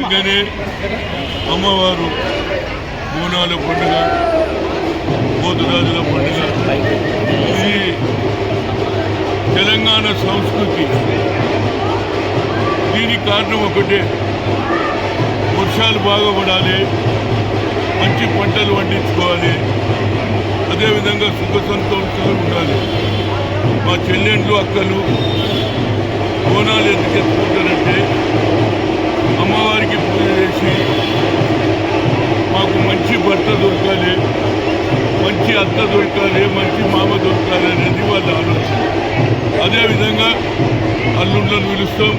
అనగానే అమ్మవారు బోనాల పండుగ, పోతురాజుల పండుగ, ఇది తెలంగాణ సంస్కృతి. దీనికి కారణం ఒకటే, వర్షాలు బాగా పడాలి, మంచి పంటలు పండించుకోవాలి, అదేవిధంగా సుఖ సంతోషాలు ఉండాలి. మా చెల్లెండ్లు అక్కలు బోనాలు ఎందుకు ఎత్తుకుంటారంటే అమ్మవారికి పూజ చేసి మాకు మంచి భర్త దొరకాలి, మంచి అత్త దొరకాలి, మంచి మామ దొరకాలి అనేది వాళ్ళ ఆలోచన. అదేవిధంగా అల్లుళ్ళను పిలుస్తాం,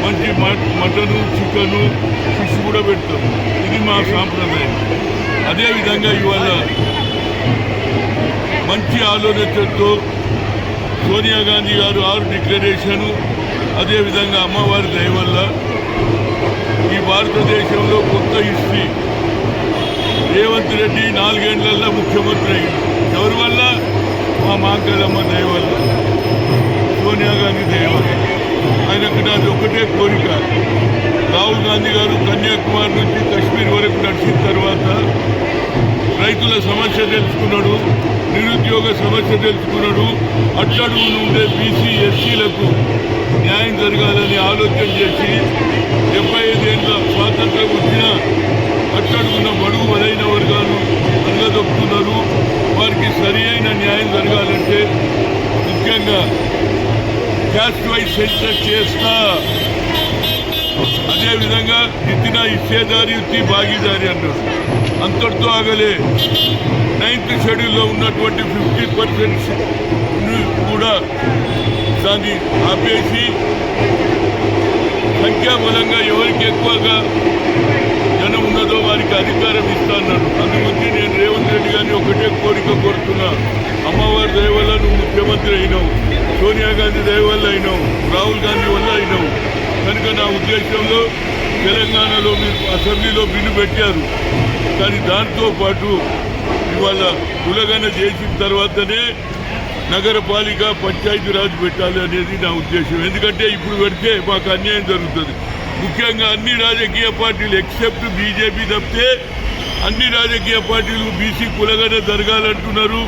మంచి మటను, చికెను, ఫిష్ కూడా పెడతాం. ఇది మా సాంప్రదాయం. అదేవిధంగా ఇవాళ మంచి ఆలోచనతో సోనియా గాంధీ గారు 6 డిక్లరేషను, అదేవిధంగా అమ్మవారి దయ వల్ల ఈ భారతదేశంలో కొత్త హిస్టరీ. రేవంత్ రెడ్డి 4 ఏళ్లలో ముఖ్యమంత్రి అయ్యింది. ఎవరి వల్ల? మా మాంకలమ్మ దయ వల్ల, సోనియా గాంధీ దయ వల్ల. ఆయనకు నాది ఒకటే కోరిక, రాహుల్ గాంధీ గారు కన్యాకుమారి నుంచి కశ్మీర్ వరకు నడిచిన తర్వాత రైతుల సమస్య తెలుసుకున్నాడు, నిరుద్యోగ సమస్య తెలుసుకున్నాడు, అట్టడుగు ఉండే బీసీ ఎస్సీలకు న్యాయం జరగాలని ఆలోచన చేసి 75 ఏళ్ళ స్వాతంత్రం వచ్చిన అట్టడుగున్న బడుగు బలైన వర్గాలు అనగదొక్కుతున్నారు. వారికి సరి అయిన న్యాయం జరగాలంటే ముఖ్యంగా క్యాస్ట్ వైజ్ సెన్సస్ చేస్తా, అదేవిధంగా ఇచ్చిన ఇచ్చేదారి యుక్తి భాగీదారి అన్నారు. అంతటితో ఆగలే. 9th షెడ్యూల్లో ఉన్నటువంటి 50% కూడా దాన్ని ఆపేసి సంఖ్యాబలంగా ఎవరికి ఎక్కువగా జనం ఉన్నదో వారికి అధికారం ఇస్తా అన్నాడు. అందుగురించి నేను రేవంత్ రెడ్డి గారిని ఒకటే కోరిక కోరుతున్నా, అమ్మవారి దయ వల్ల నువ్వు ముఖ్యమంత్రి అయినావు, సోనియా గాంధీ దయ వల్ల అయినావు, రాహుల్ గాంధీ వల్ల అయినావు. కనుక నా ఉద్దేశంలో తెలంగాణలో మీరు అసెంబ్లీలో బిల్లు పెట్టారు, కానీ దాంతో పాటు ఇవాళ కులగన చేసిన తర్వాతనే నగరపాలిక పంచాయతీరాజ్ పెట్టాలి అనేది నా ఉద్దేశం. ఎందుకంటే ఇప్పుడు పెడితే మాకు అన్యాయం జరుగుతుంది. ముఖ్యంగా అన్ని రాజకీయ పార్టీలు ఎక్సెప్ట్ బీజేపీ తప్పితే అన్ని రాజకీయ పార్టీలు బీసీ కులగన జరగాలంటున్నారు,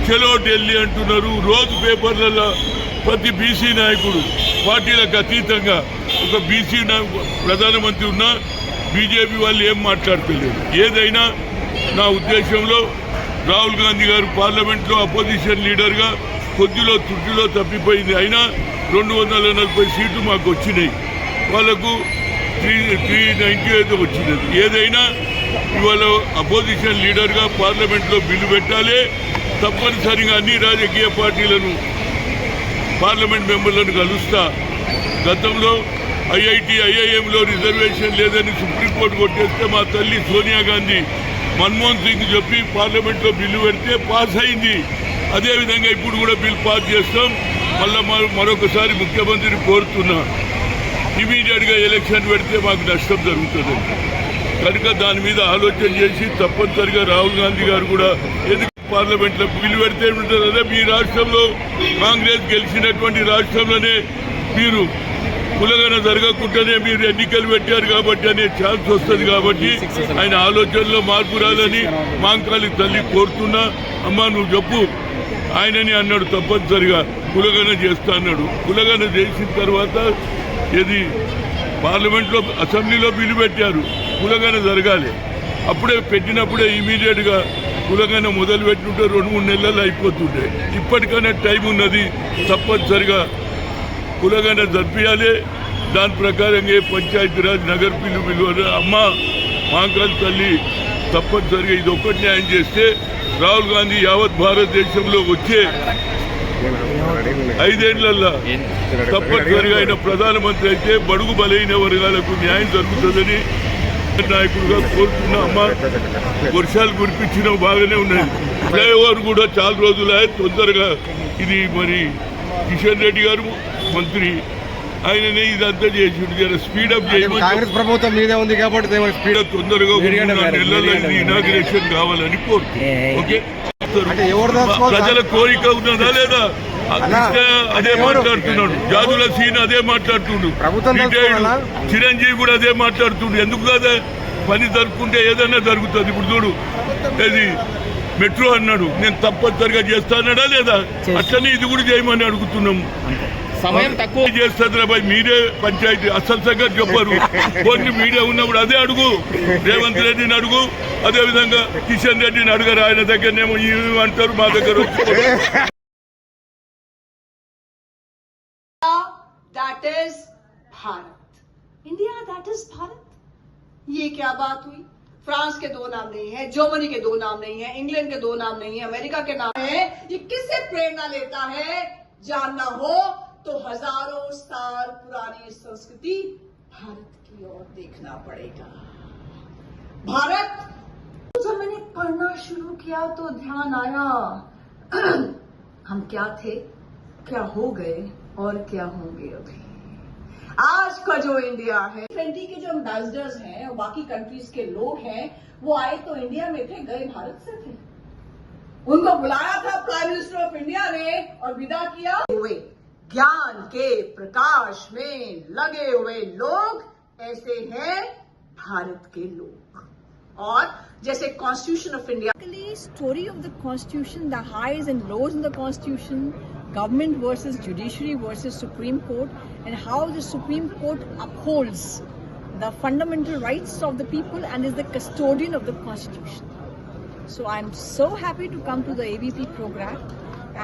చలో ఢిల్లీ అంటున్నారు. రోజు పేపర్లలో ప్రతి బీసీ నాయకుడు పార్టీలకు అతీతంగా ఒక బీసీ ప్రధానమంత్రి ఉన్నా బీజేపీ వాళ్ళు ఏం మాట్లాడతలేదు. ఏదైనా నా ఉద్దేశంలో రాహుల్ గాంధీ గారు పార్లమెంట్లో అపోజిషన్ లీడర్గా కొద్దిలో తుట్టిలో తప్పిపోయింది. అయినా 240 సీట్లు మాకు వచ్చినాయి, వాళ్ళకు 398 వచ్చినది. ఏదైనా ఇవాళ అపోజిషన్ లీడర్గా పార్లమెంట్లో బిల్లు పెట్టాలి. తప్పనిసరిగా అన్ని రాజకీయ పార్టీలను పార్లమెంట్ మెంబర్లను కలుస్తా. గతంలో ఐఐఎంలో రిజర్వేషన్ లేదని సుప్రీంకోర్టు కొట్టేస్తే మా తల్లి సోనియా గాంధీ మన్మోహన్ సింగ్ చెప్పి పార్లమెంట్లో బిల్లు పెడితే పాస్ అయింది. అదేవిధంగా ఇప్పుడు కూడా బిల్ పాస్ చేస్తాం. మళ్ళీ మరొకసారి ముఖ్యమంత్రిని కోరుతున్నా, ఇమీడియట్గా ఎలక్షన్ పెడితే మాకు నష్టం జరుగుతుంది. కనుక దాని మీద ఆలోచన చేసి తప్పనిసరిగా రాహుల్ గాంధీ గారు కూడా ఎందుకు పార్లమెంట్లో బిల్లు పెడితే ఉంటుంది. అదే మీ రాష్ట్రంలో కాంగ్రెస్ గెలిచినటువంటి రాష్ట్రంలోనే మీరు కులగన జరగకుండానే మీరు ఎన్నికలు పెట్టారు కాబట్టి అనే ఛాన్స్ వస్తుంది. కాబట్టి ఆయన ఆలోచనలో మార్పు రాలని మాంకాళి తల్లి కోరుతున్నా. అమ్మ నువ్వు చెప్పు, ఆయనని అన్నాడు తప్పనిసరిగా కులగన చేస్తా అన్నాడు. కులగన చేసిన తర్వాత ఇది పార్లమెంట్లో అసెంబ్లీలో బిల్లు పెట్టారు, కులగన జరగాలి. అప్పుడే పెట్టినప్పుడే ఇమీడియట్గా కులగన మొదలు పెట్టుంటే 2-3 నెలలు అయిపోతుండే. ఇప్పటికైనా టైం ఉన్నది, తప్పనిసరిగా కులగన జరిపించాలి. దాని ప్రకారంగా పంచాయతీరాజ్ నగర బిల్లు అమ్మ మాంకాళి తల్లి తప్పనిసరిగా ఇది ఒక్కటి న్యాయం చేస్తే రాహుల్ గాంధీ యావత్ భారతదేశంలో వచ్చే 5 ఏళ్లలో తప్పనిసరిగా ఆయన ప్రధానమంత్రి అయితే బడుగు బలైన వర్గాలకు న్యాయం జరుగుతుందని నాయకుడుగా కోరుతున్నా. అమ్మ వర్షాలు కురిపించిన బాగానే ఉన్నాయి. ఫ్లైఓవర్ కూడా చాలా రోజులు తొందరగా ఇది మరి కిషన్ రెడ్డి గారు మంత్రి ఆయననే ఇదంతా చేసి స్పీడప్ చేయమని కాంగ్రెస్ ప్రభుత్వం మీదే ఉంది కాబట్టి స్పీడప్ తొందరగా 3 నెలల్లో ఇది ఇనాగ్రేషన్ కావాలని కోరుతున్నాను. ఓకే, ప్రజల కోరిక ఉన్నదా లేదా? కృష్ణ అదే మాట్లాడుతున్నాడు, జాదుల సీన్ అదే మాట్లాడుతుండు, ప్రభుత్వం రిటైర్డ్ చిరంజీవి కూడా అదే మాట్లాడుతుండు. ఎందుకు కదా పని జరుపుకుంటే ఏదైనా జరుగుతుంది. ఇప్పుడు చూడు, ఇది మెట్రో అన్నాడు, నేను తప్పనిసరిగా చేస్తానడా లేదా? అట్లనే ఇది కూడా చేయమని అడుగుతున్నాం. సమయం తక్కువ చేస్తుంది బాయ్, మీరే పంచాయతీ అసలు సంగతి చెప్పరు. కొన్ని మీడియా ఉన్నప్పుడు అదే అడుగు, రేవంత్ రెడ్డిని అడుగు, అదే విధంగా కిషన్ రెడ్డిని అడగరు. ఆయన దగ్గరనేమో ఇవి అంటారు, మా దగ్గర వచ్చి That is Bharat. India, that is Bharat. ये क्या बात हुई? फ्रांस के दो नाम नहीं है, जर्मनी के दो नाम नहीं है, इंग्लैंड के दो नाम नहीं है, अमेरिका के नाम है. ये किससे प्रेरणा लेता है? जानना हो तो हजारों साल पुरानी संस्कृति भारत की ओर देखना पड़ेगा. भारत, जब मैंने पढ़ना शुरू किया तो ध्यान आया हम क्या थे, क्या हो गए और क्या होंगे अभी. आज का जो इंडिया है, G20 के जो एम्बेसडर्स हैं और बाकी कंट्रीज के लोग हैं, वो आए तो इंडिया में थे, गए भारत से थे. उनको बुलाया था प्राइम मिनिस्टर ऑफ इंडिया ने और विदा किया हुए ज्ञान के प्रकाश में लगे हुए लोग ऐसे हैं भारत के लोग. और जैसे constitution of India, story of the constitution, the highs and lows in the constitution, government versus judiciary versus Supreme Court, and how the Supreme Court upholds the fundamental rights of the people and is the custodian of the constitution. So I'm so happy to come to the ABP program,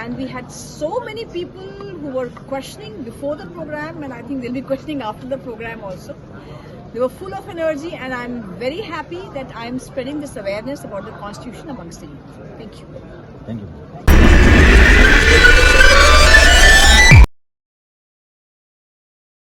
and we had so many people who were questioning before the program, and I think they'll be questioning after the program also. They were full of energy, and I'm very happy that I'm spreading this awareness about the constitution amongst the youth. Thank you. Thank you.